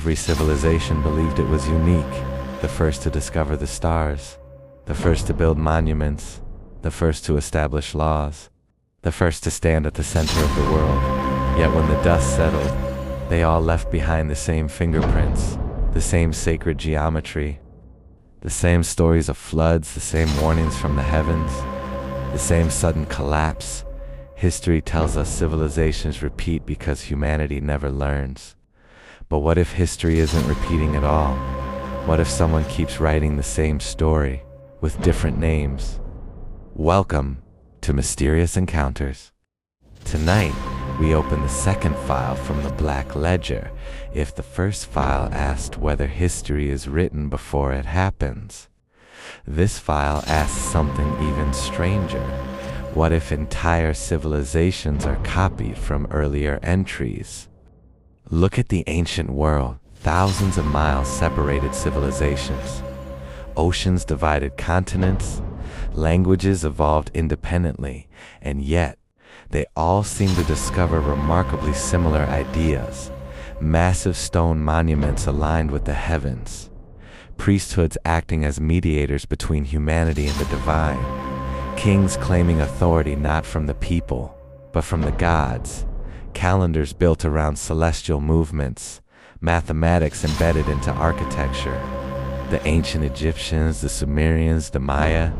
Every civilization believed it was unique, the first to discover the stars, the first to build monuments, the first to establish laws, the first to stand at the center of the world. Yet when the dust settled, they all left behind the same fingerprints, the same sacred geometry, the same stories of floods, the same warnings from the heavens, the same sudden collapse. History tells us civilizations repeat because humanity never learns. But what if history isn't repeating at all? What if someone keeps writing the same story with different names? Welcome to Mysterious Encounters. Tonight, we open the second file from the Black Ledger. If the first file asked whether history is written before it happens, this file asks something even stranger. What if entire civilizations are copied from earlier entries? Look at the ancient world. Thousands of miles separated civilizations. Oceans divided continents. Languages evolved independently, and yet they all seem to discover remarkably similar ideas. Massive stone monuments aligned with the heavens. Priesthoods acting as mediators between humanity and the divine. Kings claiming authority not from the people, but from the gods. Calendars built around celestial movements. Mathematics embedded into architecture. The ancient Egyptians, the Sumerians, the Maya,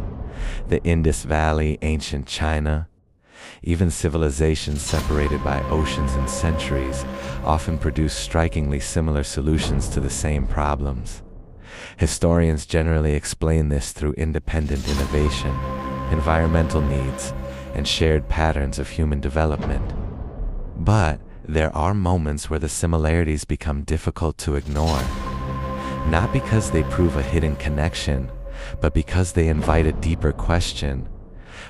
the Indus Valley, ancient China. Even civilizations separated by oceans and centuries often produce strikingly similar solutions to the same problems. Historians generally explain this through independent innovation, environmental needs, and shared patterns of human development. But there are moments where the similarities become difficult to ignore. Not because they prove a hidden connection, but because they invite a deeper question.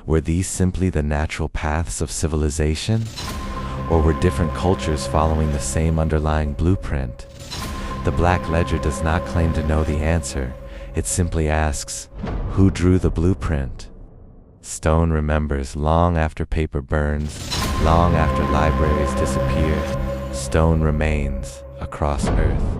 Were these simply the natural paths of civilization? Or were different cultures following the same underlying blueprint? The Black Ledger does not claim to know the answer. It simply asks, who drew the blueprint? Stone remembers long after paper burns, long after libraries disappear. Stone remains across Earth.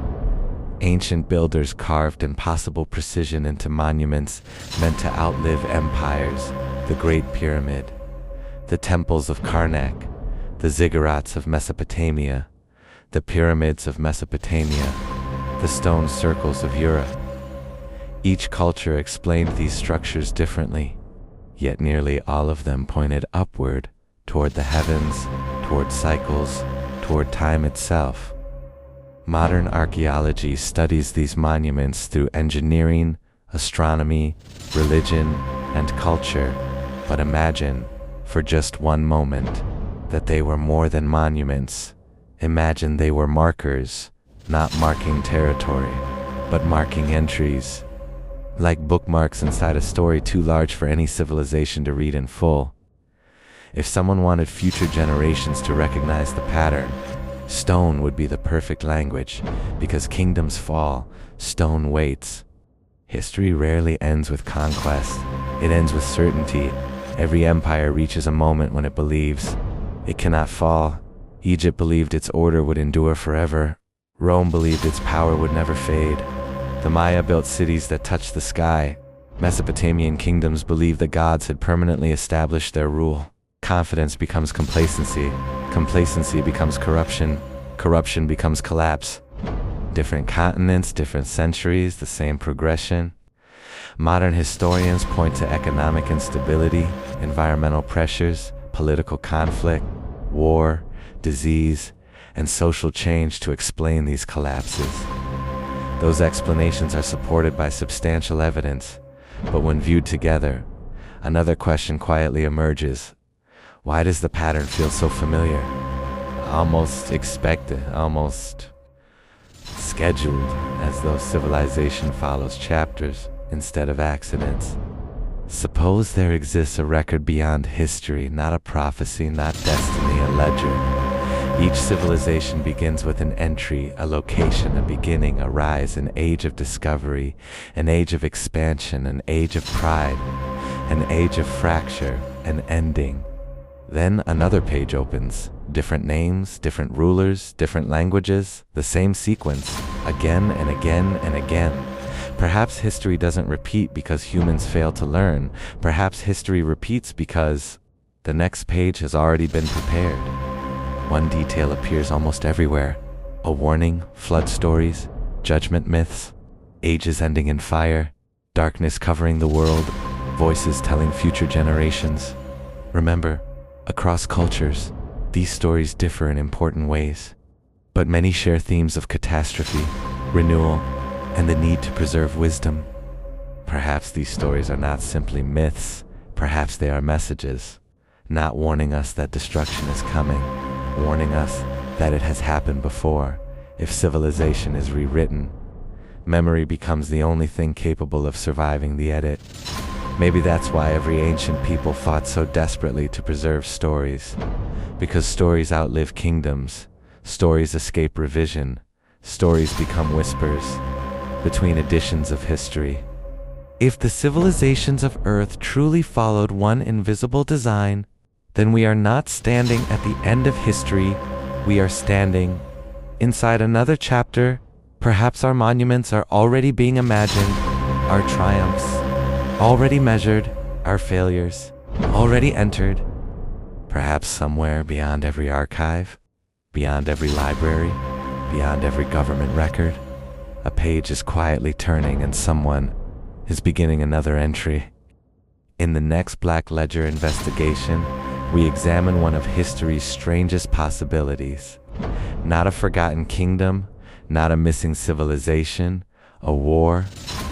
Ancient builders carved impossible precision into monuments meant to outlive empires. The Great Pyramid, the temples of Karnak, the ziggurats of Mesopotamia, the pyramids of Mesopotamia, the stone circles of Europe. Each culture explained these structures differently, yet nearly all of them pointed upward, toward the heavens, toward cycles, toward time itself. Modern archaeology studies these monuments through engineering, astronomy, religion, and culture. But imagine, for just one moment, that they were more than monuments. Imagine they were markers, not marking territory, but marking entries. Like bookmarks inside a story too large for any civilization to read in full. If someone wanted future generations to recognize the pattern, stone would be the perfect language, because kingdoms fall, stone waits. History rarely ends with conquest. It ends with certainty. Every empire reaches a moment when it believes it cannot fall. Egypt believed its order would endure forever. Rome believed its power would never fade. The Maya built cities that touched the sky. Mesopotamian kingdoms believed the gods had permanently established their rule. Confidence becomes complacency. Complacency becomes corruption. Corruption becomes collapse. Different continents, different centuries, the same progression. Modern historians point to economic instability, environmental pressures, political conflict, war, disease, and social change to explain these collapses. Those explanations are supported by substantial evidence, but when viewed together, another question quietly emerges. Why does the pattern feel so familiar? Almost expected, almost scheduled, as though civilization follows chapters instead of accidents. Suppose there exists a record beyond history, not a prophecy, not destiny, a ledger. Each civilization begins with an entry, a location, a beginning, a rise, an age of discovery, an age of expansion, an age of pride, an age of fracture, an ending. Then another page opens. Different names, different rulers, different languages, the same sequence, again and again and again. Perhaps history doesn't repeat because humans fail to learn. Perhaps history repeats because the next page has already been prepared. One detail appears almost everywhere. A warning, flood stories, judgment myths, ages ending in fire, darkness covering the world, voices telling future generations. Remember, across cultures, these stories differ in important ways, but many share themes of catastrophe, renewal, and the need to preserve wisdom. Perhaps these stories are not simply myths, perhaps they are messages, not warning us that destruction is coming, warning us that it has happened before. If civilization is rewritten, memory becomes the only thing capable of surviving the edit. Maybe that's why every ancient people fought so desperately to preserve stories. Because stories outlive kingdoms, stories escape revision, stories become whispers between editions of history. If the civilizations of Earth truly followed one invisible design, then we are not standing at the end of history, we are standing inside another chapter. Perhaps our monuments are already being imagined, our triumphs already measured, our failures already entered. Perhaps somewhere beyond every archive, beyond every library, beyond every government record, a page is quietly turning and someone is beginning another entry. In the next Black Ledger investigation, we examine one of history's strangest possibilities. Not a forgotten kingdom, not a missing civilization, a war,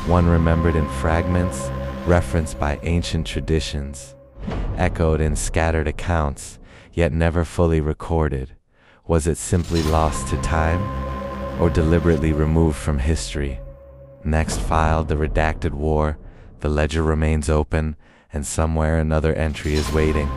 one remembered in fragments, referenced by ancient traditions, echoed in scattered accounts, yet never fully recorded. Was it simply lost to time, or deliberately removed from history? Next filed the redacted war, the ledger remains open, and somewhere another entry is waiting.